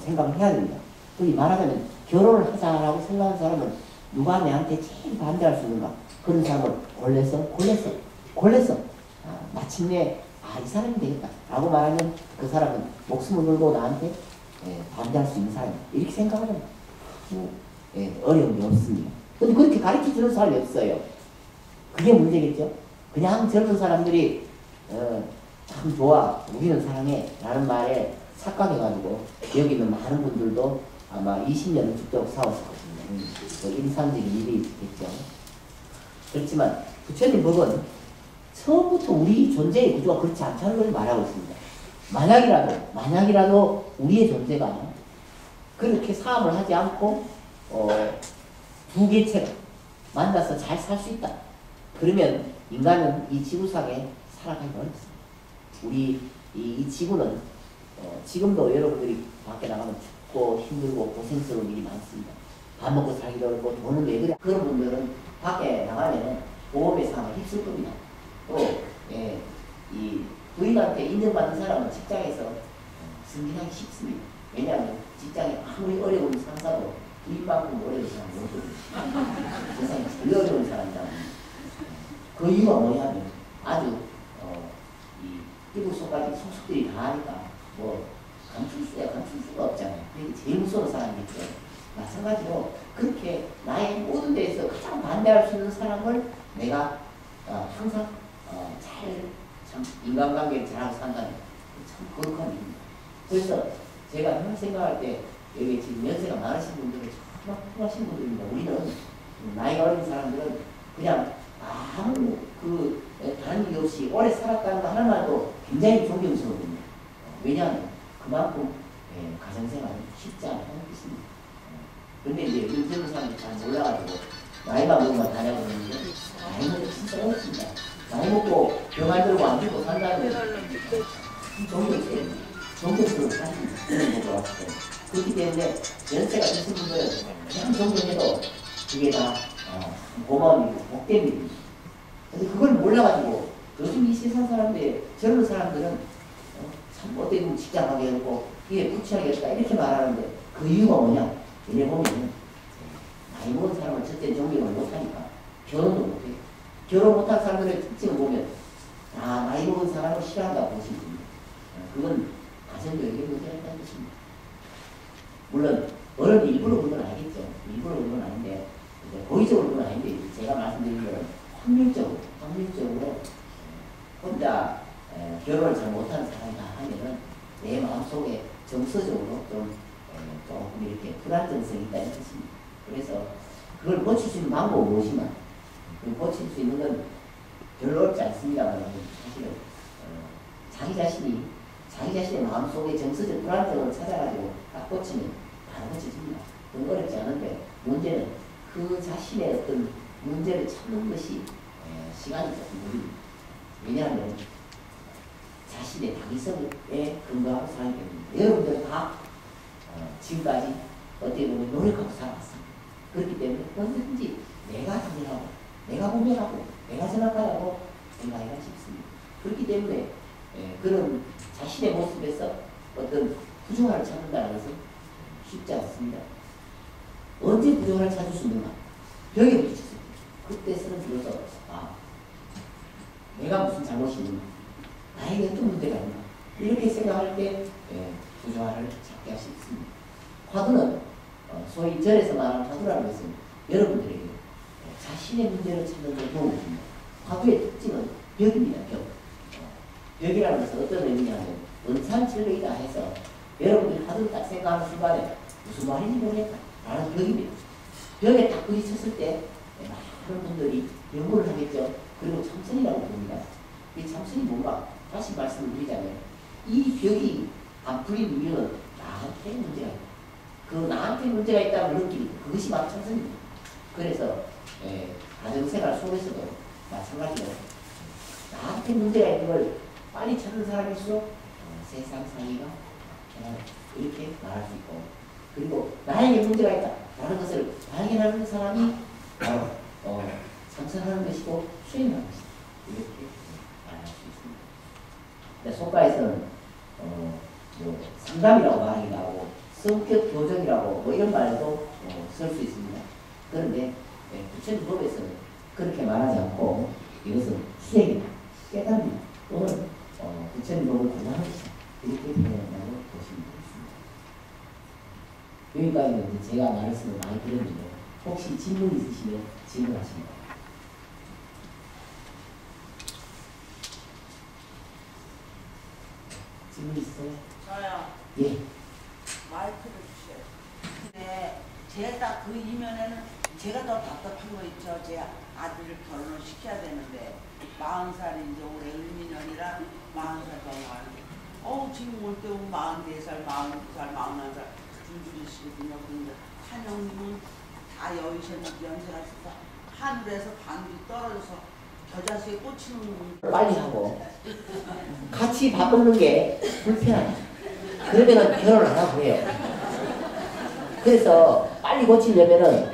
C: 생각을 해야 됩니다. 그리 말하자면 결혼을 하자라고 생각하는 사람은 누가 내한테 제일 반대할 수 있는가 그런 사람을 골라서 마침내 이 사람이 되겠다 라고 말하면 그 사람은 목숨을 걸고 나한테 반대할 수 있는 사람이다 이렇게 생각하면 어려운 게 없습니다. 근데 그렇게 가르쳐주는 사람이 없어요. 그게 문제겠죠. 그냥 젊은 사람들이 참 좋아 우리는 사랑해 라는 말에 착각해가지고 여기 있는 많은 분들도 아마 20년을 죽도록 싸웠을 것입니다. 인상적인 일이 있겠죠. 그렇지만 부처님 법은 처음부터 우리 존재의 구조가 그렇지 않다는 걸 말하고 있습니다. 만약이라도 우리의 존재가 그렇게 사업을 하지 않고 두 개체가 만나서 잘 살 수 있다. 그러면 인간은 이 지구상에 살아가기 어렵습니다. 우리 이 지구는 지금도 여러분들이 밖에 나가면 춥고 힘들고 고생스러운 일이 많습니다. 밥 먹고 살기도 어렵고 돈은 왜 그래? 그런 분들은 밖에 나가면 보험회사 아마 힘쓸 겁니다. 또 이 부인한테 인정받는 사람은 직장에서 승진하기 쉽습니다. 왜냐하면 직장에 아무리 어려운 상사도 부인만큼 어려운 사람이 없거든요. 세상에 제일 어려운 사람이잖아요. 그 이유가 뭐냐면 아주 이 이불 속까지 속속들이 다 하니까 뭐 감출 수가 없잖아요. 그게 제일 무서운 사람이죠. 마찬가지로 그렇게 나의 모든 데에서 가장 반대할 수 있는 사람을 내가 항상 참 인간관계를 잘하고 산다는 참 거룩한 일입니다. 그래서 제가 항상 생각할 때 여기 지금 연세가 많으신 분들은 참 훌륭하신 분들입니다. 우리는 나이가 어린 사람들은 그냥 아무 다른 일 없이 오래 살았다는 거 하나만도 굉장히 존경스러워요. 왜냐하면 그만큼 가정생활이 쉽지 않다는 뜻입니다. 근데 이제 요즘 젊은 사람들이 잘 몰라가지고 나이만 먹으면 다냐고 그러는데 나이 먹으면 진짜 어렵습니다. 나이 먹고 병 안 들고 안 죽고 산다는 건 존경스러운 사실입니다. 그런 거 같아요. 그렇기 때문에 연세가 드신 분들은 그냥 존경해도 그게 다 고마운 일이고 복된 일입니다. 근데 그걸 몰라가지고 요즘 이 세상 사람들, 젊은 사람들은 참 어떻게 보면 직장 가기 어렵고 이게 부치하겠다 이렇게 말하는데 그 이유가 뭐냐? 얘네 보면 나이 먹은 사람은 첫째 존경을 못하니까 결혼도 못해요. 결혼 못한 사람들의 특징을 보면 나이 먹은 사람을 싫어한다 보시면 됩니다. 그건 가정교육의 문제가 있다는 것입니다. 물론 어른 일부러 그런 건 아니겠죠. 일부러 그런 건 아닌데 고의적으로 그런 건 아닌데 제가 말씀드린 거는 확률적으로 혼자 결혼을 잘 못하는 사람이다 하면은 내 마음속에 정서적으로 조금 이렇게 불안정성이 있다는 뜻입니다. 그래서 그걸 고칠 수 있는 방법은 무엇이냐? 고칠 수 있는 건 별로 어렵지 않습니다만 사실은 자기 자신의 마음속에 정서적 불안정을 찾아가지고 딱 고치면 바로 고쳐집니다. 그건 어렵지 않은데 문제는 그 자신의 어떤 문제를 찾는 것이 시간이 조금 걸립니다. 왜냐하면 자신의 당위성에 근거하고 살기 때문에 여러분들은 다 지금까지 어떻게 보면 노력하고 살아왔습니다. 그렇기 때문에 언제든지 내가 당연하고 내가 분명하고 내가 생각하라고 생각하기가 쉽습니다. 그렇기 때문에 그런 자신의 모습에서 어떤 부정화를 찾는다는 것은 쉽지 않습니다. 언제 부정화를 찾을 수 있는가? 벽에 부딪혔을 때 그때서는 비로소 내가 무슨 잘못이 있는가? 나에게 어떤 문제가 있나? 이렇게 생각할 때 부정화를 찾게 할 수 있습니다. 화두는 소위 절에서 말하는 화두라는 것은 여러분들에게 자신의 문제를 찾는 데 도움을 줍니다. 화두의 특징은 벽입니다. 벽이라는 것은 어떤 의미냐면 은산철벽이다 해서 여러분들이 화두를 딱 생각하는 순간에 무슨 말인지 모르겠다 라는 벽입니다. 벽에 딱 부딪혔을 때 많은 분들이 연구를 하겠죠. 그리고 참선이라고 부릅니다. 이 참선이 뭔가 다시 말씀을 드리자면 이 벽이 안 풀린 이유는 나한테 문제가 있다. 그 나한테 문제가 있다고 느끼는 그것이 바로 참선입니다. 그래서 가정생활 속에서도 마찬가지로 나한테 문제가 있는 걸 빨리 찾는 사람일수록 세상 살기가 이렇게 말할 수 있고 그리고 나에게 문제가 있다 라는 것을 발견하는 사람이 바로 참선하는 것이고 수행하는 것이다. 이렇게 말할 수 있습니다. 속가에서는 뭐 상담이라고 말하기도 하고 성격 교정이라고 뭐 이런 말도 쓸 수 있습니다. 그런데 부처님 법에서는 그렇게 말하지 않고 이것은 수행이다, 깨달음이다 또는 부처님 법을 공부하는 것이다 이렇게 표현한다고 보시면 되겠습니다. 여기까지는 제가 말씀을 많이 드렸는데 혹시 질문 있으시면 질문하십니다. 질문 있어요?
D: 저요.
C: 예.
D: 마이크를 주세요. 근데 제가 그 이면에는 제가 더 답답한 거 있죠. 제 아들을 결혼을 시켜야 되는데 40살이 이제 올해 을미년이라 40살 더 와요. 지금 올 때 오면 44살, 42살, 41살 줄줄이시거든요. 근데 한영님은 다 여의셨는데 연세가 있어서 하늘에서 방귀 떨어져서 겨자수에 꽂히는 분.
C: 빨리 하고 같이 밥 먹는 게 불편하다. 그러면은 결혼 안 하고 해요. 그래서 빨리 고치려면은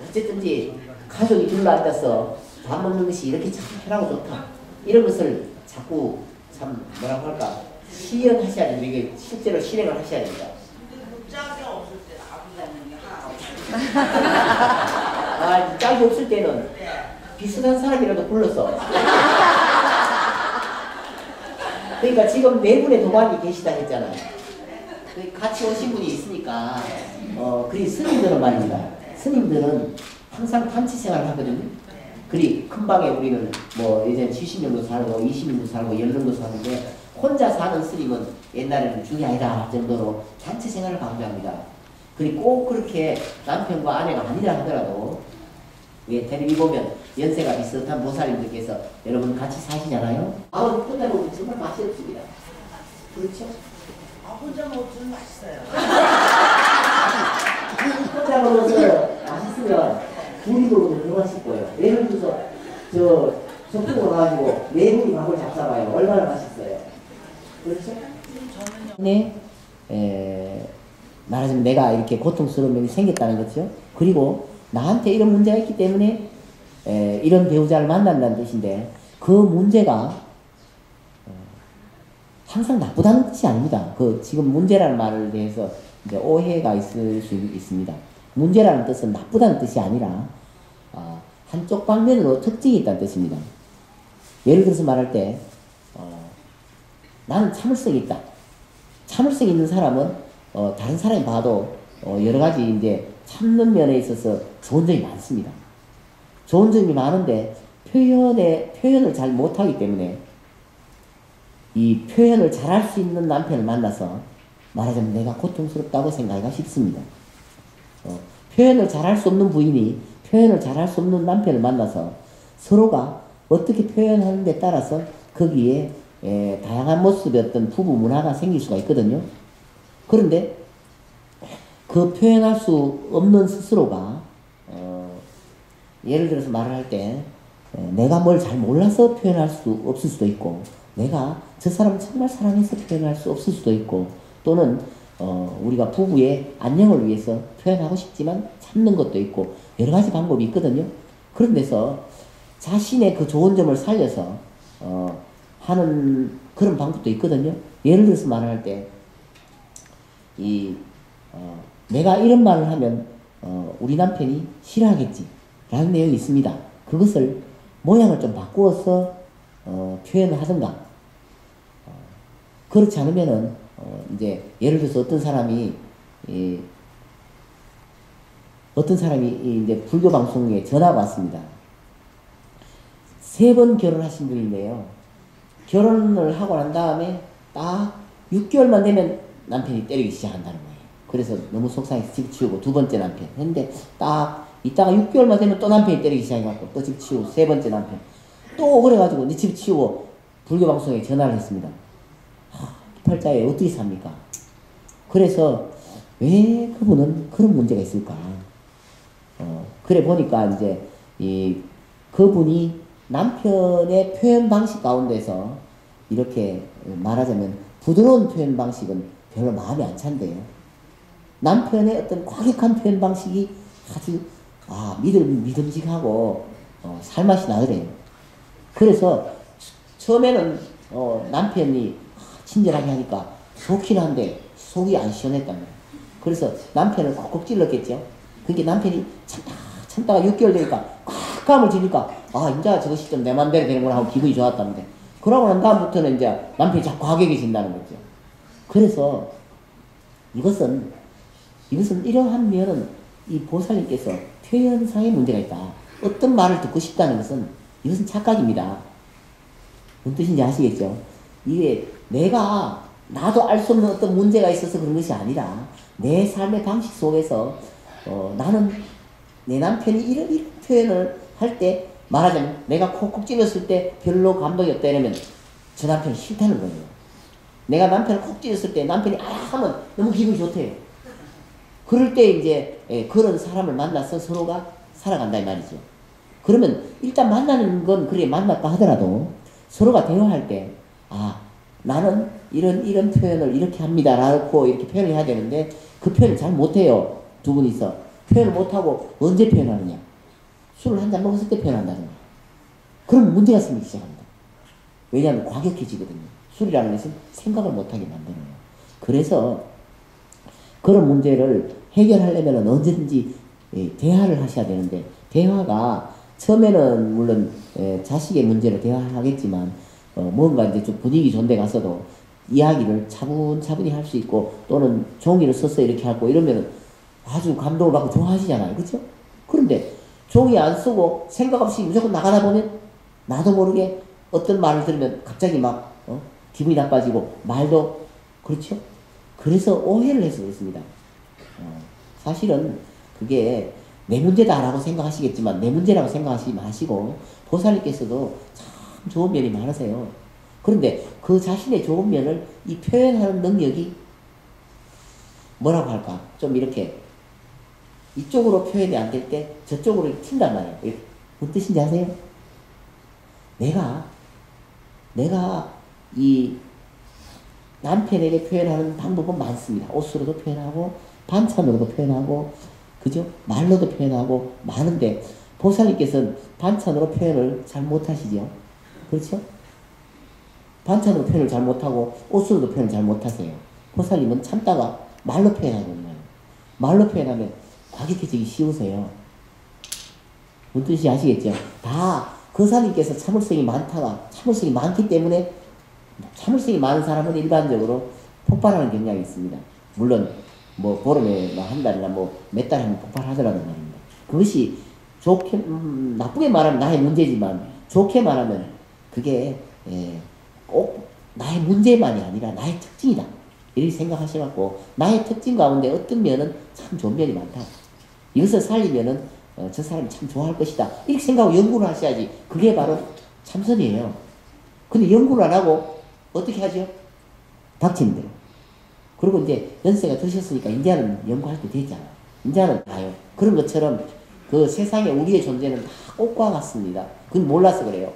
C: 어쨌든지 가족이 둘러앉아서 밥 먹는 것이 이렇게 참 편하고 좋다. 이런 것을 자꾸 참 뭐라고 할까 실현하셔야 됩니다. 이게 실제로 실행을 하셔야 됩니다.
D: 근데 뭐 짝이 없을 때 아버지 없는 게 하나 없어요.
C: 아, 짝이 없을 때는
D: 네.
C: 비슷한 사람이라도 불러서 그러니까 지금 네 분의 도반이 계시다 했잖아요. 같이 오신 분이 있으니까 그리 스님들은 말입니다. 스님들은 항상 단체 생활을 하거든요. 그리 큰 방에 우리는 뭐 예전 70년도 살고 20년도 살고 10년도 사는데 혼자 사는 스님은 옛날에는 중이 아니다 정도로 단체 생활을 강조합니다. 그리고 꼭 그렇게 남편과 아내가 아니라 하더라도 예, 텔레비 보면 연세가 비슷한 보살님들께서 여러분 같이 사시잖아요. 아버지 혼자 먹으면 정말 맛이 없습니다. 그렇죠?
D: 아, 혼자 먹으면 맛있어요.
C: 혼자 먹어서 맛있으면 둘이 먹으면 더 맛있을 거예요. 예를 들어서 저 소풍을 가가지고 네 분이 밥을 잡숴봐요. 얼마나 맛있어요. 그렇죠? 네, 말하자면 내가 이렇게 고통스러운 면이 생겼다는 거죠. 그리고 나한테 이런 문제가 있기 때문에 이런 배우자를 만난다는 뜻인데 그 문제가 항상 나쁘다는 뜻이 아닙니다. 그 지금 문제라는 말을 대해서 이제 오해가 있을 수 있습니다. 문제라는 뜻은 나쁘다는 뜻이 아니라 한쪽 방면으로 특징이 있다는 뜻입니다. 예를 들어서 말할 때 나는 참을성이 있다. 참을성 있는 사람은 다른 사람이 봐도 여러 가지 이제 참는 면에 있어서 좋은 점이 많습니다. 좋은 점이 많은데 표현을 잘 못하기 때문에 이 표현을 잘할 수 있는 남편을 만나서 말하자면 내가 고통스럽다고 생각하기가 쉽습니다. 표현을 잘할 수 없는 부인이 표현을 잘할 수 없는 남편을 만나서 서로가 어떻게 표현하는 데 따라서 거기에 다양한 모습의 어떤 부부 문화가 생길 수가 있거든요. 그런데 그 표현할 수 없는 스스로가 예를 들어서 말을 할 때 내가 뭘 잘 몰라서 표현할 수 없을 수도 있고 내가 저 사람을 정말 사랑해서 표현할 수 없을 수도 있고 또는 우리가 부부의 안녕을 위해서 표현하고 싶지만 참는 것도 있고 여러 가지 방법이 있거든요. 그런 데서 자신의 그 좋은 점을 살려서 하는 그런 방법도 있거든요. 예를 들어서 말을 할 때 내가 이런 말을 하면 우리 남편이 싫어하겠지 라는 내용이 있습니다. 그것을 모양을 좀 바꾸어서 표현을 하든가 그렇지 않으면은 이제 예를 들어서 어떤 사람이 이제 불교 방송에 전화가 왔습니다. 3번 결혼하신 분인데요. 결혼을 하고 난 다음에 딱 6개월만 되면 남편이 때리기 시작한다는 거예요. 그래서 너무 속상해서 집 치우고 2번째 남편 했는데 딱 이따가 6개월만 되면 또 남편이 때리기 시작해갖고 또 집 치우고 3번째 남편 또 그래가지고 이제 집 치우고 불교 방송에 전화를 했습니다. 팔자에 어떻게 삽니까? 그래서 왜 그분은 그런 문제가 있을까? 그래 보니까 이제 그분이 남편의 표현 방식 가운데서 이렇게 말하자면 부드러운 표현 방식은 별로 마음에 안 찬대요. 남편의 어떤 과격한 표현 방식이 아주 믿음직하고 살맛이 나더래요. 그래서 처음에는 남편이 친절하게 하니까 좋긴 한데 속이 안 시원했단 말이에요. 그래서 남편을 콕콕 찔렀겠죠. 그러니까 남편이 참다가 6개월 되니까 꽉 감을 지니까 이제 저것이 좀 내 맘대로 되는구나 하고 기분이 좋았답니다. 그러고 난 다음부터는 이제 남편이 자꾸 과격해진다는 거죠. 그래서 이것은 이러한 면은 이 보살님께서 표현상의 문제가 있다. 어떤 말을 듣고 싶다는 것은 이것은 착각입니다. 무슨 뜻인지 아시겠죠? 이게 나도 알 수 없는 어떤 문제가 있어서 그런 것이 아니라 내 삶의 방식 속에서 나는 내 남편이 이런 표현을 할 때 말하자면 내가 콕콕 찔렀을 때 별로 감동이 없다 이러면 저 남편이 싫다는 거예요. 내가 남편을 콕 찌었을 때 남편이 아 하면 너무 기분이 좋대요. 그럴 때 이제 그런 사람을 만나서 서로가 살아간다 이 말이죠. 그러면 일단 만나는 건 그래 만났다 하더라도 서로가 대화할 때 아 나는 이런 표현을 이렇게 합니다 라고 이렇게 표현을 해야 되는데 그 표현을 잘 못해요. 두 분이서 표현을 못하고 언제 표현하느냐, 술을 한 잔 먹었을 때 표현한다든가. 그럼 문제가 생기기 시작합니다. 왜냐하면 과격해지거든요. 술이라는 것은 생각을 못하게 만들어요. 그래서 그런 문제를 해결하려면 언제든지 대화를 하셔야 되는데, 대화가 처음에는 물론 자식의 문제로 대화하겠지만 뭔가 이제 좀 분위기 좋은 데 가서도 이야기를 차분차분히 할 수 있고, 또는 종이를 써서 이렇게 하고 이러면 아주 감동을 받고 좋아하시잖아요. 그렇죠? 그런데 종이 안 쓰고 생각 없이 무조건 나가다 보면 나도 모르게 어떤 말을 들으면 갑자기 막 기분이 나빠지고 말도 그렇죠? 그래서 오해를 해서 그렇습니다. 사실은 그게 내 문제다라고 생각하시겠지만 내 문제라고 생각하시지 마시고 보살님께서도 참 좋은 면이 많으세요. 그런데 그 자신의 좋은 면을 이 표현하는 능력이 뭐라고 할까? 좀 이렇게 이쪽으로 표현이 안 될 때 저쪽으로 튄단 말이에요. 무슨 뜻인지 아세요? 내가 이 남편에게 표현하는 방법은 많습니다. 옷으로도 표현하고 반찬으로도 표현하고 그죠? 말로도 표현하고 많은데 보살님께서는 반찬으로 표현을 잘 못하시죠? 그렇죠? 반찬으로 표현을 잘 못하고 옷으로도 표현을 잘 못하세요. 보살님은 참다가 말로 표현하거든요. 말로 표현하면 과격해지기 쉬우세요. 무슨 뜻인지 아시겠죠? 다 거사님께서 참을성이 많다가 참을성이 많기 때문에, 참을성이 많은 사람은 일반적으로 폭발하는 경향이 있습니다. 물론 뭐 보름에 한 달이나 뭐 몇 달 하면 폭발하더라도 말입니다. 그것이 좋게 나쁘게 말하면 나의 문제지만 좋게 말하면 그게 꼭 나의 문제만이 아니라 나의 특징이다 이렇게 생각하셔갖고 나의 특징 가운데 어떤 면은 참 좋은 면이 많다, 이것을 살리면은 저 사람이 참 좋아할 것이다 이렇게 생각하고 연구를 하셔야지. 그게 바로 참선이에요. 근데 연구를 안 하고 어떻게 하죠? 닥치는 대로. 그리고 이제 연세가 드셨으니까 이제는 연구할 때 되잖아. 이제는 나요. 그런 것처럼 그 세상에 우리의 존재는 다 꽃과 같습니다. 그건 몰라서 그래요.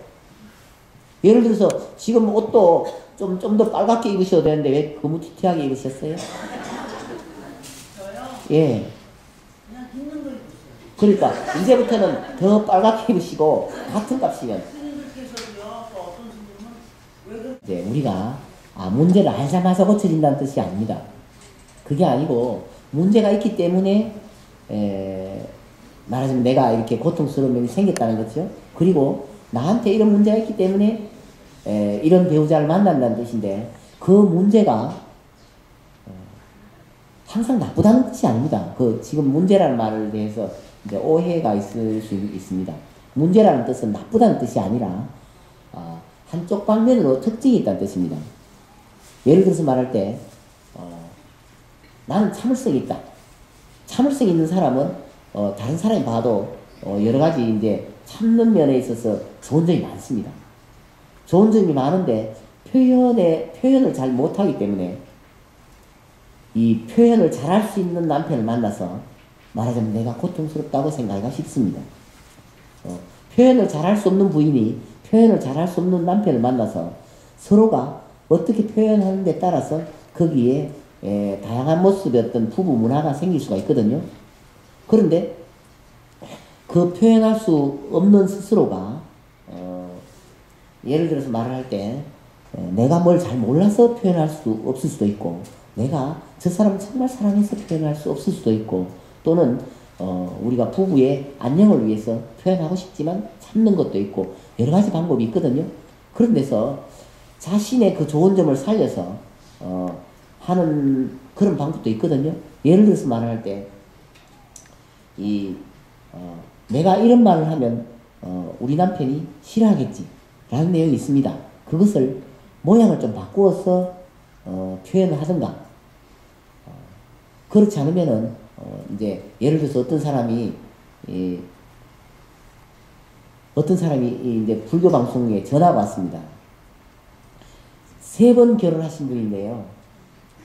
C: 예를 들어서 지금 옷도 좀 더 빨갛게 입으셔도 되는데 왜 거무튀튀하게 입으셨어요?
D: 저요?
C: 예.
D: 그냥 있는 거 입었어요.
C: 그러니까 이제부터는 더 빨갛게 입으시고 같은 값이면
D: 스님들께서도요, 또 어떤 스님은 왜 그렇게
C: 이제 우리가 문제를 알자마자 고쳐진다는 뜻이 아닙니다. 그게 아니고 문제가 있기 때문에 말하자면 내가 이렇게 고통스러운 면이 생겼다는 거죠. 그리고 나한테 이런 문제가 있기 때문에 이런 배우자를 만난다는 뜻인데, 그 문제가 항상 나쁘다는 뜻이 아닙니다. 그 지금 문제라는 말을 대해서 이제 오해가 있을 수 있습니다. 문제라는 뜻은 나쁘다는 뜻이 아니라 한쪽 방면으로 특징이 있다는 뜻입니다. 예를 들어서 말할 때 나는 참을성이 있다. 참을성 있는 사람은 다른 사람이 봐도 여러 가지 이제 참는 면에 있어서 좋은 점이 많습니다. 좋은 점이 많은데 표현을 잘 못하기 때문에 이 표현을 잘할 수 있는 남편을 만나서 말하자면 내가 고통스럽다고 생각하기가 쉽습니다. 표현을 잘할 수 없는 부인이 표현을 잘할 수 없는 남편을 만나서 서로가 어떻게 표현하는 데 따라서 거기에 다양한 모습의 어떤 부부 문화가 생길 수가 있거든요. 그런데 그 표현할 수 없는 스스로가 예를 들어서 말을 할 때 내가 뭘 잘 몰라서 표현할 수 없을 수도 있고, 내가 저 사람을 정말 사랑해서 표현할 수 없을 수도 있고, 또는 우리가 부부의 안녕을 위해서 표현하고 싶지만 참는 것도 있고 여러 가지 방법이 있거든요. 그런 데서 자신의 그 좋은 점을 살려서 하는 그런 방법도 있거든요. 예를 들어서 말을 할 때 내가 이런 말을 하면 우리 남편이 싫어하겠지 라는 내용이 있습니다. 그것을 모양을 좀 바꾸어서 표현을 하든가, 그렇지 않으면은 이제 예를 들어서 어떤 사람이 이제 불교 방송에 전화가 왔습니다. 3번 결혼하신 분인데요.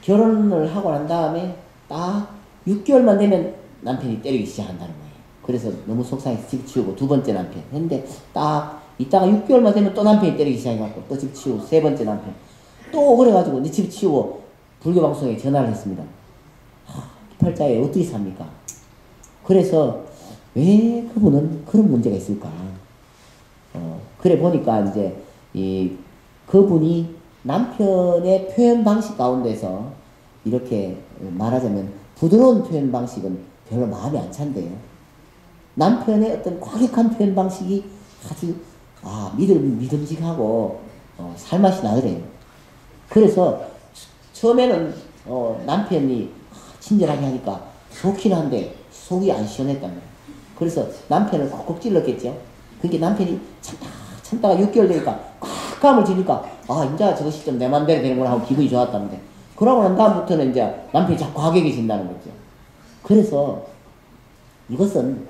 C: 결혼을 하고 난 다음에 딱 6개월만 되면 남편이 때리기 시작한다는 거예요. 그래서 너무 속상해서 집 치우고 2번째 남편 했는데 딱 이따가 6개월만 되면 또 남편이 때리기 시작해갖고 또 집 치우고 3번째 남편 또 그래가지고 내 집 치우고 불교 방송에 전화를 했습니다. 피팔자에 어떻게 삽니까? 그래서 왜 그분은 그런 문제가 있을까? 그래 보니까 이제 그분이 남편의 표현 방식 가운데서 이렇게 말하자면 부드러운 표현 방식은 별로 마음에 안 찬대요. 남편의 어떤 과격한 표현 방식이 아주 믿음직하고 살맛이 나더래요. 그래서 처음에는 남편이 친절하게 하니까 좋긴 한데 속이 안 시원했단 말이에요. 그래서 남편을 콕콕 찔렀겠죠. 그러니까 남편이 참다가 6개월 되니까 꽉감을 지니까 이제 저것이 좀 내 맘대로 되는구나 하고 기분이 좋았다는데 그러고 난 다음부터는 이제 남편이 자꾸 과격해진다는 거죠. 그래서 이것은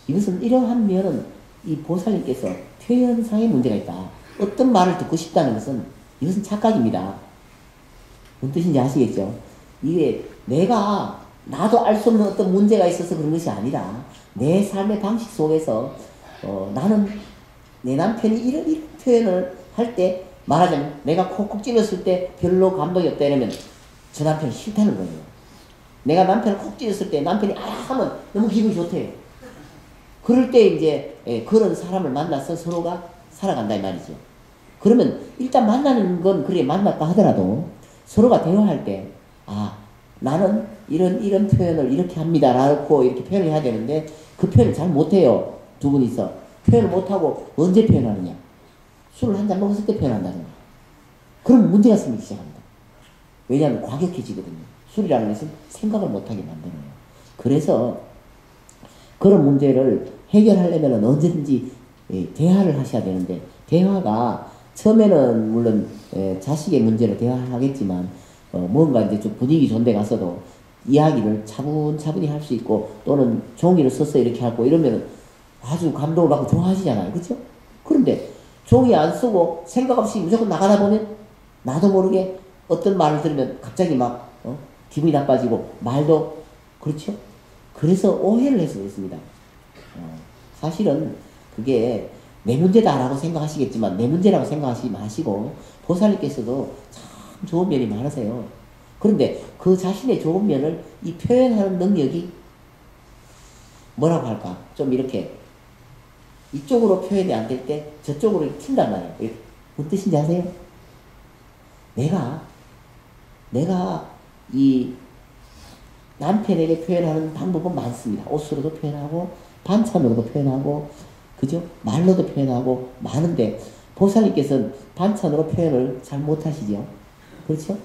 C: 이러한 면은 이 보살님께서 표현상의 문제가 있다. 어떤 말을 듣고 싶다는 것은 이것은 착각입니다. 무슨 뜻인지 아시겠죠? 이게 나도 알 수 없는 어떤 문제가 있어서 그런 것이 아니라 내 삶의 방식 속에서 나는 내 남편이 이런 표현을 할 때 말하자면 내가 콕콕 찔렀을 때 별로 감동이 없다 이러면 저 남편이 싫다는 거예요. 내가 남편을 콕 찔렀을 때 남편이 하면 너무 기분이 좋대요. 그럴 때 이제 그런 사람을 만나서 서로가 살아간다 이 말이죠. 그러면 일단 만나는 건 그래 만났다 하더라도 서로가 대화할 때 나는 이런 표현을 이렇게 합니다 라고 이렇게 표현을 해야 되는데 그 표현을 잘 못해요. 두 분이서 표현을 못하고 언제 표현하느냐. 술을 한 잔 먹었을 때 표현한다는 거예요. 그럼 문제가 생기기 시작합니다. 왜냐하면 과격해지거든요. 술이라는 것은 생각을 못하게 만드는 거예요. 그래서 그런 문제를 해결하려면 언제든지 대화를 하셔야 되는데 대화가 처음에는 물론 자식의 문제로 대화를 하겠지만 뭔가 이제 좀 분위기 좋은 데 가서도 이야기를 차분차분히 할 수 있고 또는 종이를 써서 이렇게 하고 이러면 아주 감동을 받고 좋아하시잖아요. 그렇죠? 그런데 종이 안 쓰고 생각 없이 무조건 나가다 보면 나도 모르게 어떤 말을 들으면 갑자기 막 기분이 나빠지고 말도 그렇죠? 그래서 오해를 해서 그렇습니다. 사실은 그게 내 문제다라고 생각하시겠지만 내 문제라고 생각하시지 마시고 보살님께서도 참 좋은 면이 많으세요. 그런데 그 자신의 좋은 면을 이 표현하는 능력이 뭐라고 할까? 좀 이렇게 이쪽으로 표현이 안 될 때 저쪽으로 튄단 말이에요. 무슨 뜻인지 아세요? 내가 이 남편에게 표현하는 방법은 많습니다. 옷으로도 표현하고 반찬으로도 표현하고 그죠? 말로도 표현하고 많은데 보살님께서는 반찬으로 표현을 잘 못하시죠? 그렇죠?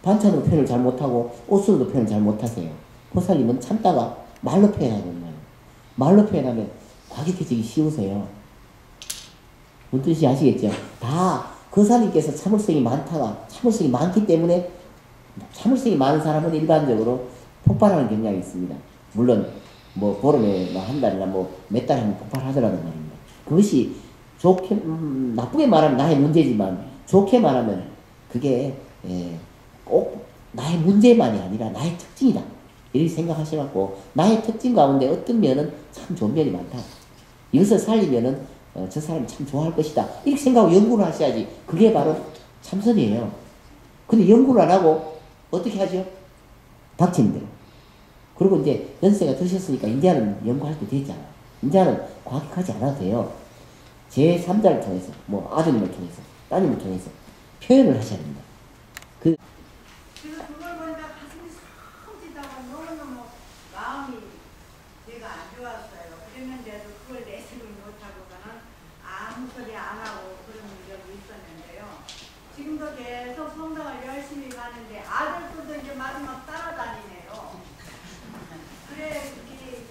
C: 반찬으로 표현을 잘 못하고 옷으로도 표현을 잘 못하세요. 보살님은 참다가 말로 표현하는 거예요. 말로 표현하면 과격해지기 쉬우세요. 무슨 뜻인지 아시겠죠? 다 거사님께서 참을성이 많기 때문에 참을성이 많은 사람은 일반적으로 폭발하는 경향이 있습니다. 물론 뭐 보름에 한 달이나 뭐 몇 달에 한번 폭발하더라도 말입니다. 그것이 좋게 나쁘게 말하면 나의 문제지만 좋게 말하면 그게 꼭 나의 문제만이 아니라 나의 특징이다. 이렇게 생각하셔갖고 나의 특징 가운데 어떤 면은 참 좋은 면이 많다. 이것을 살리면은 저 사람이 참 좋아할 것이다. 이렇게 생각하고 연구를 하셔야지. 그게 바로 참선이에요. 근데 연구를 안 하고 어떻게 하죠? 닥치는 대로. 그리고 이제 연세가 드셨으니까 이제는 연구할 때 됐잖아. 이제는 과격하지 않아도 돼요. 제3자를 통해서, 뭐 아드님을 통해서, 따님을 통해서 표현을 하셔야 됩니다.
E: 그래서 그걸 보니까 가슴이 썩지다가 너무너무 마음이 내가 안 좋았어요. 그랬는데도 그걸 내색을 못하고서는 아무 소리 안 하고 그런 적이 있었는데요. 지금도 계속 성당을 열심히 가는데 아들들도 이제 마지막 따라다니네요. 그래 이렇게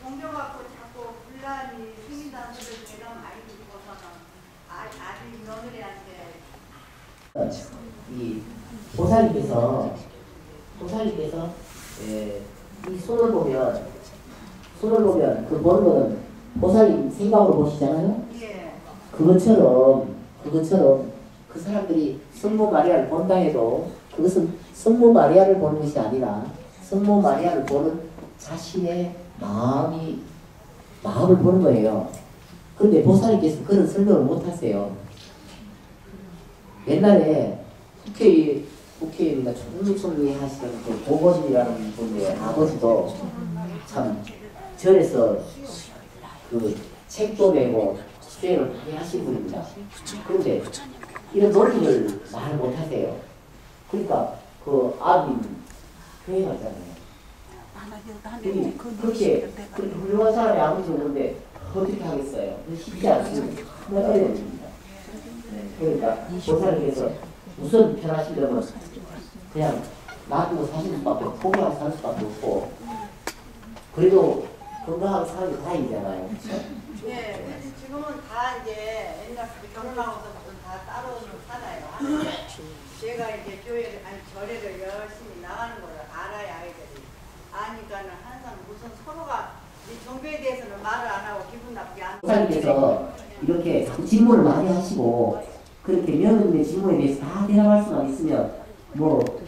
E: 종교갖고 자꾸 분란이 생긴다는 소리를 제가 많이 듣고서는 아직 며느리한테
C: 이 보살님께서 이 손을 보면 그 보는 거는 보살님 생각으로 보시잖아요.
E: 예.
C: 그것처럼 그 사람들이 성모 마리아를 본다 해도 그것은 성모 마리아를 보는 것이 아니라 성모 마리아를 보는 자신의 마음을 보는 거예요. 그런데 보살님께서 그런 설명을 못 하세요. 옛날에 국회의원이나 총리 하시던 그 고고진이라는 분의 아버지도 참 절에서 그 책도 내고 수행을 많이 하신 분입니다. 그런데 이런 논리를 말 못하세요. 그러니까 그 아버님 교회 갔잖아요. 그렇게 훌륭한 사람이 아버지였는데 어떻게 하겠어요? 쉽지 않습니다. 정말 어려워집니다. 그러니까 보살님께서 우선 편하시려면 그냥 놔두고 사실 수밖에 없고 포기하고 살 수밖에 없고 그래도 건강하게 사는 게 다행이잖아요.
E: 네, 지금은 다 이제 옛날 결혼하고서부터 다 따로 살아요. 하는데 제가 이제 절에를 열심히 나가는 걸 알아야 아이들이 아니까는 항상 무슨 서로가 이 종교에 대해서는 말을 안 하고 기분 나쁘게 안.
C: 보살님께서 이렇게 질문을 많이 하시고 그렇게 명인의 질문에 대해서 다 대답할 수만 있으면 뭐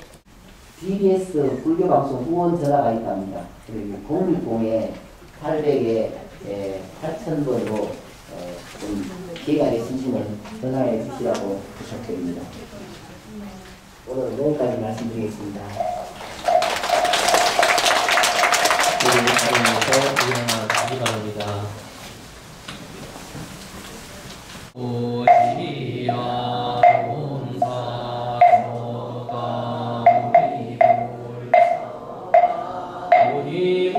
C: BBS 불교방송 후원 전화가 있답니다. 그리고 060-800에 8,000번으로 기간의 진심을 전화해 주시라고 부탁드립니다. 오늘 여기까지 말씀드리겠습니다.
B: 우리 자리에서 일어나시기 바랍니다. 오시야 온사 소가 우리 불사 우리